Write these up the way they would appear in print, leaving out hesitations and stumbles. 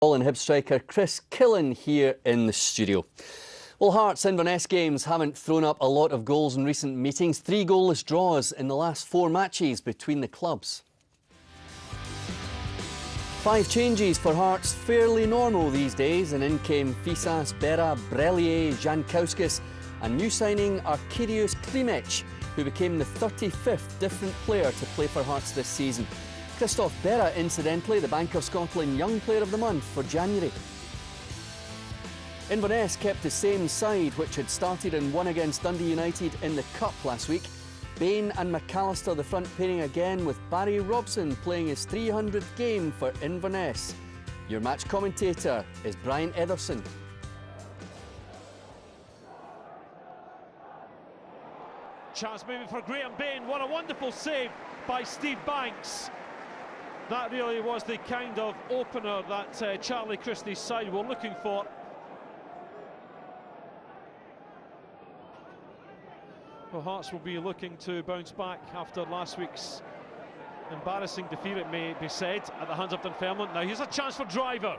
And Hibs striker Chris Killen here in the studio. Well, Hearts Inverness games haven't thrown up a lot of goals in recent meetings. 3 goalless draws in the last 4 matches between the clubs. 5 changes for Hearts, fairly normal these days, and in came Fisas, Berra, Brelier, Jankowskis and new signing Arkadiusz Klimec, who became the 35th different player to play for Hearts this season. Christoph Berra, incidentally, the Bank of Scotland Young Player of the Month for January. Inverness kept the same side which had started and won against Dundee United in the Cup last week. Bain and McAllister the front pairing again, with Barry Robson playing his 300th game for Inverness. Your match commentator is Brian Ederson. Chance moving for Graham Bain. What a wonderful save by Steve Banks. That really was the kind of opener that Charlie Christie's side were looking for. Well, Hearts will be looking to bounce back after last week's embarrassing defeat, it may be said, at the hands of Dunfermline. Now here's a chance for Driver.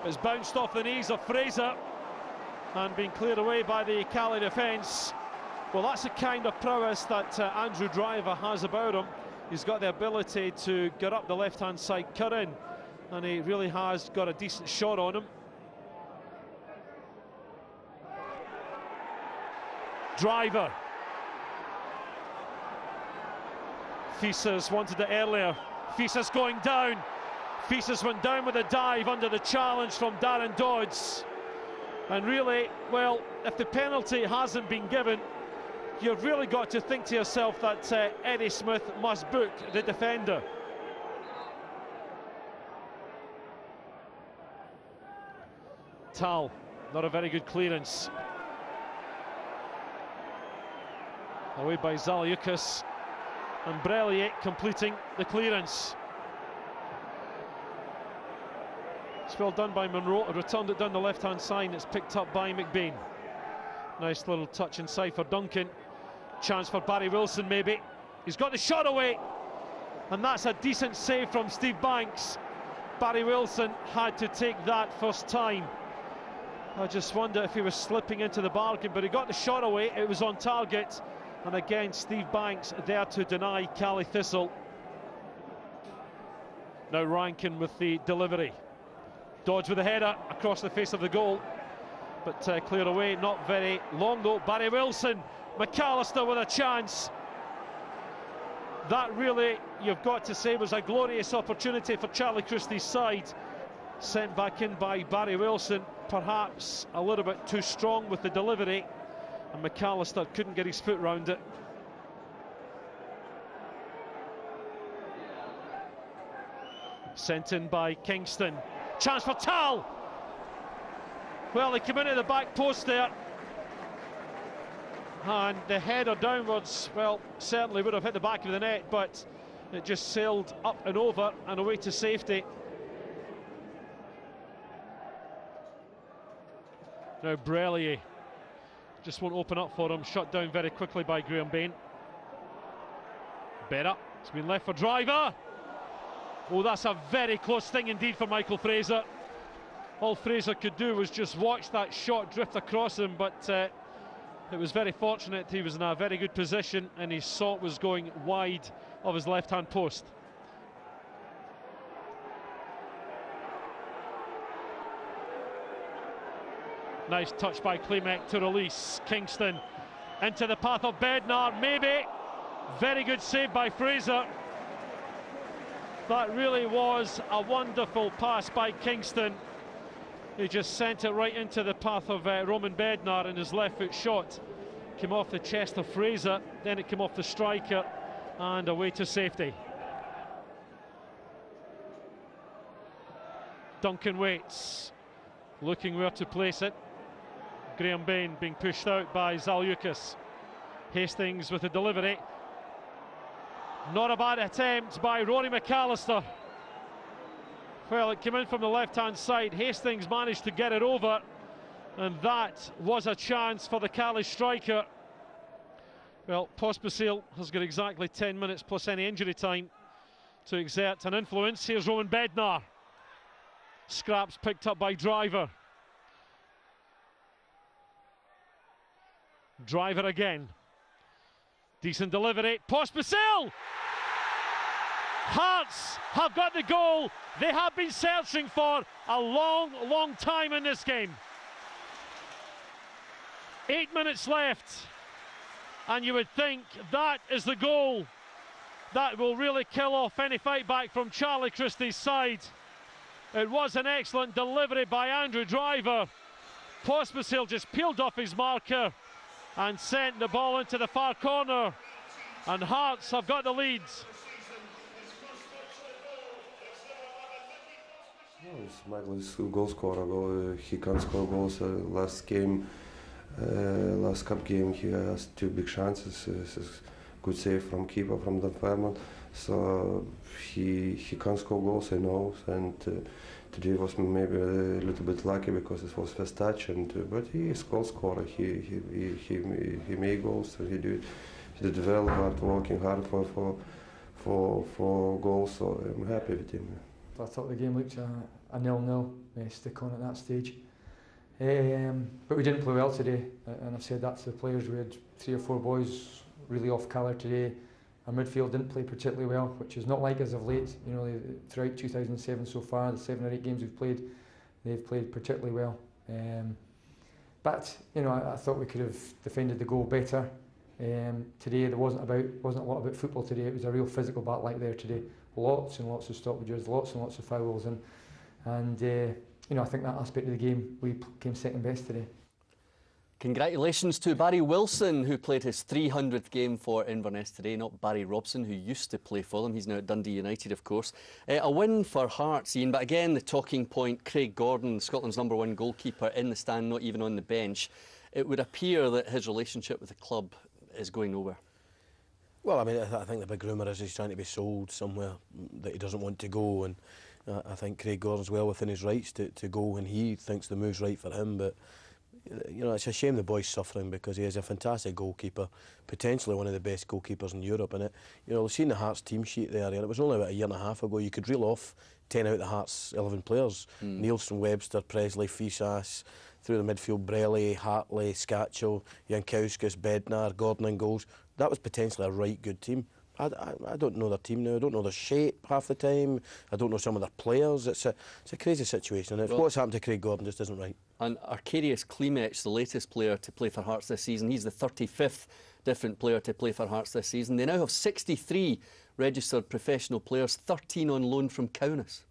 It's bounced off the knees of Fraser and been cleared away by the Cali defence. Well, that's the kind of prowess that Andrew Driver has about him. He's got the ability to get up the left-hand side, cut in, and he really has got a decent shot on him. Driver. Fisas wanted it earlier. Fisas going down. Fisas went down with a dive under the challenge from Darren Dodds. And really, well, if the penalty hasn't been given, you've really got to think to yourself that Eddie Smith must book the defender. Tal, not a very good clearance. Away by Zaliukas, and Brelier completing the clearance. It's well done by Monroe, returned it down the left-hand side, it's picked up by McBain. Nice little touch inside for Duncan. Chance for Barry Wilson, maybe. He's got the shot away, and that's a decent save from Steve Banks. Barry Wilson had to take that first time. I just wonder if he was slipping into the bargain, but he got the shot away. It was on target, and again Steve Banks there to deny Cali Thistle. Now Rankin with the delivery. Dodge with a header across the face of the goal, but cleared away, not very long though. Barry Wilson, McAllister with a chance. That really, you've got to say, was a glorious opportunity for Charlie Christie's side. Sent back in by Barry Wilson, perhaps a little bit too strong with the delivery, and McAllister couldn't get his foot round it. Sent in by Kingston. Chance for Tal. Well, he came into the back post there, and the header downwards, well, certainly would have hit the back of the net, but it just sailed up and over and away to safety. Now Brelier just won't open up for him, shut down very quickly by Graham Bain. Berra, it's been left for Driver. Oh, that's a very close thing indeed for Michael Fraser. All Fraser could do was just watch that shot drift across him, but it was very fortunate. He was in a very good position and he saw it was going wide of his left-hand post. Nice touch by Klimec to release Kingston into the path of Bednar, maybe. Very good save by Fraser. That really was a wonderful pass by Kingston. He just sent it right into the path of Roman Bednar, and his left foot shot came off the chest of Fraser, then it came off the striker and away to safety. Duncan waits, looking where to place it. Graham Bain being pushed out by Zaliukas. Hastings with the delivery. Not a bad attempt by Rory McAllister. Well, it came in from the left-hand side. Hastings managed to get it over, and that was a chance for the Cali striker. Well, Pospisil has got exactly 10 minutes plus any injury time to exert an influence. Here's Roman Bednar. Scraps picked up by Driver. Driver again. Decent delivery. Pospisil! Hearts have got the goal they have been searching for a long time in this game. 8 minutes left, and you would think that is the goal that will really kill off any fight back from Charlie Christie's side. It was an excellent delivery by Andrew Driver. Pospisil just peeled off his marker and sent the ball into the far corner, and Hearts have got the leads. Michael is a goal scorer. He can score goals. Last cup game, he has 2 big chances. Good save from keeper from Inverness. So he can score goals, I know. And today was maybe a little bit lucky because it was first touch. But he is a goal scorer. He made goals. So he did well, working hard for goals. So I'm happy with him. I thought the game looked a 0-0, stick on at that stage. But we didn't play well today, and I've said that to the players. We had 3 or 4 boys really off colour today. Our midfield didn't play particularly well, which is not like us of late. You know, throughout 2007 so far, the 7 or 8 games we've played, they've played particularly well. But you know, I thought we could have defended the goal better. Today there wasn't a lot about football today. It was a real physical battle like there today. Lots and lots of stoppages, lots and lots of fouls, and you know, I think that aspect of the game we came second best today. Congratulations to Barry Wilson, who played his 300th game for Inverness today, not Barry Robson, who used to play for them. He's now at Dundee United, of course. A win for Hearts, Ian, but again, the talking point, Craig Gordon, Scotland's #1 goalkeeper, in the stand, not even on the bench. It would appear that his relationship with the club is going nowhere. Well, I mean, I think the big rumour is he's trying to be sold somewhere that he doesn't want to go, and I think Craig Gordon's well within his rights to go when he thinks the move's right for him. But you know, it's a shame the boy's suffering because he is a fantastic goalkeeper, potentially one of the best goalkeepers in Europe. And you know, we've seen the Hearts team sheet there, and it was only about a year and a half ago. You could reel off 10 out of the Hearts 11 players: Nielsen, Webster, Presley, Fisas. Through the midfield, Brelly, Hartley, Scatchell, Jankowskis, Bednar, Gordon in goals. That was potentially a right good team. I don't know their team now. I don't know their shape half the time. I don't know some of their players. It's a crazy situation. And what's happened to Craig Gordon just isn't right. And Arkadiusz Klimec, the latest player to play for Hearts this season, he's the 35th different player to play for Hearts this season. They now have 63 registered professional players, 13 on loan from Kaunas.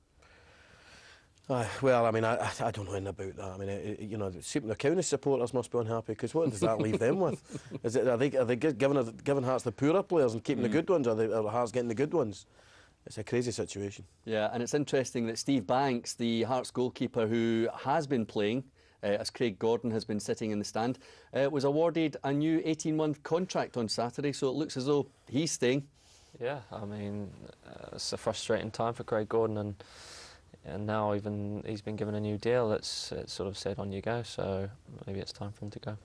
Well, I mean, I don't know anything about that. I mean, you know, the Kaunas supporters must be unhappy because what does that leave them with? Are they giving Hearts the poorer players and keeping the good ones, or are Hearts getting the good ones? It's a crazy situation. Yeah, and it's interesting that Steve Banks, the Hearts goalkeeper who has been playing, as Craig Gordon has been sitting in the stand, was awarded a new 18-month contract on Saturday, so it looks as though he's staying. Yeah, I mean, it's a frustrating time for Craig Gordon, and now even he's been given a new deal. It's sort of said on you go, so maybe it's time for him to go.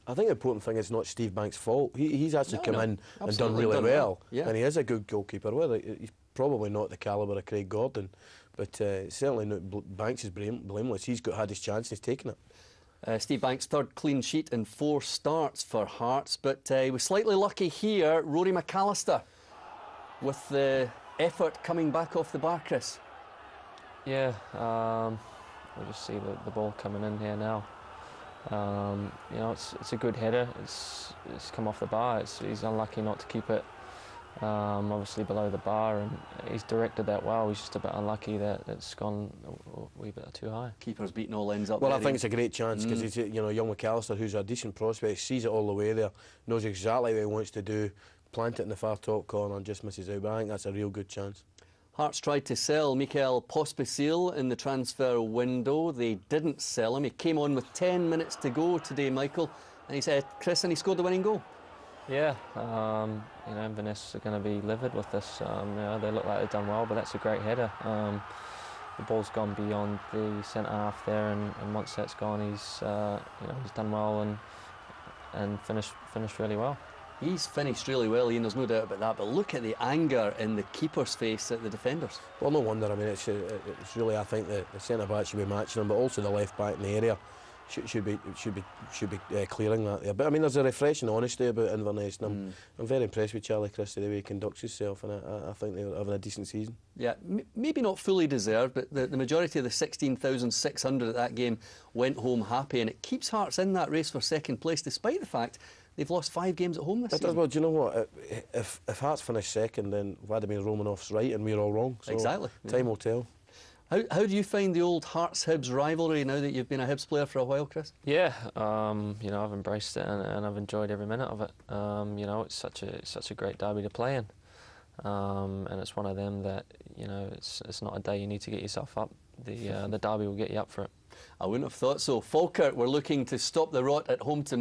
I think the important thing is not Steve Banks' fault. He's actually come in and done really well, and he is a good goalkeeper. Whether he's probably not the calibre of Craig Gordon, but certainly Banks is blameless. He's had his chance, he's taken it. Steve Banks' 3rd clean sheet in 4 starts for Hearts, but he was slightly lucky here. Rory McAllister with the effort coming back off the bar, Chris. Yeah, we'll just see the ball coming in here now. You know, it's a good header. It's come off the bar. He's unlucky not to keep it obviously below the bar, and he's directed that well. He's just a bit unlucky that it's gone a wee bit too high. Keeper's beaten all ends up. Well, I think it's a great chance because he's, you know, young McAllister, who's a decent prospect, sees it all the way there, knows exactly what he wants to do, plant it in the far top corner and just misses out. But I think that's a real good chance. Hearts tried to sell Mikael Pospisil in the transfer window. They didn't sell him. He came on with 10 minutes to go today, Michael, and he said, Chris, and he scored the winning goal. Yeah, you know, Inverness are going to be livid with this. You know, they look like they've done well, but that's a great header. The ball's gone beyond the centre half there, and once that's gone, he's you know, he's done well and finished really well. He's finished really well, Ian, there's no doubt about that, but look at the anger in the keeper's face at the defenders. Well, no wonder. I mean, it's really, I think the centre-back should be matching him, but also the left-back in the area should be clearing that there. But I mean, there's a refreshing honesty about Inverness, and I'm very impressed with Charlie Christie, the way he conducts himself, and I think they're having a decent season. Yeah, maybe not fully deserved, but the majority of the 16,600 at that game went home happy, and it keeps Hearts in that race for second place, despite the fact they've lost 5 games at home this season. Well, do you know what? If Hearts finish second, then Vladimir Romanov's right and we're all wrong. So exactly. Time will tell. How do you find the old Hearts-Hibs rivalry now that you've been a Hibs player for a while, Chris? Yeah, you know, I've embraced it and I've enjoyed every minute of it. You know, it's such a great derby to play in, and it's one of them that, you know, it's not a day you need to get yourself up. The derby will get you up for it. I wouldn't have thought so. Falkirk were looking to stop the rot at home to